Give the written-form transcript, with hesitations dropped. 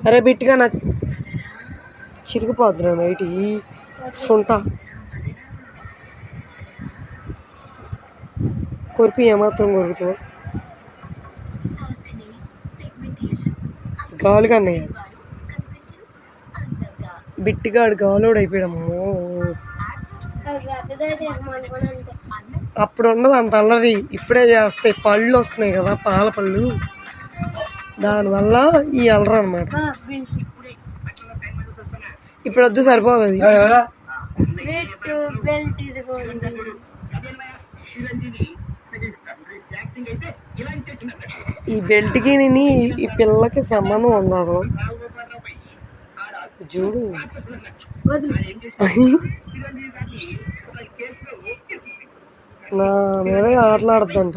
అరే బిట్టిగా నా చిరిగిపోద్దురా నైట్ సుంట కొరిపి ఏమాత్రం కొరుకుతావు గాలి కన్నయ్య బిట్టిగాడు గాలోడు అయిపోయాడమ్మో అప్పుడు ఉండదు అంత అల్లరి ఇప్పుడే చేస్తాయి పళ్ళు వస్తున్నాయి కదా పాల పళ్ళు దానివల్ల ఈ అల్లరి అనమాట ఇప్పుడు వద్దు సరిపోదు అది ఈ బెల్ట్కి ఈ పిల్లకి సంబంధం ఉంది అసలు చూడు నా మీద ఆటలాడుతుంట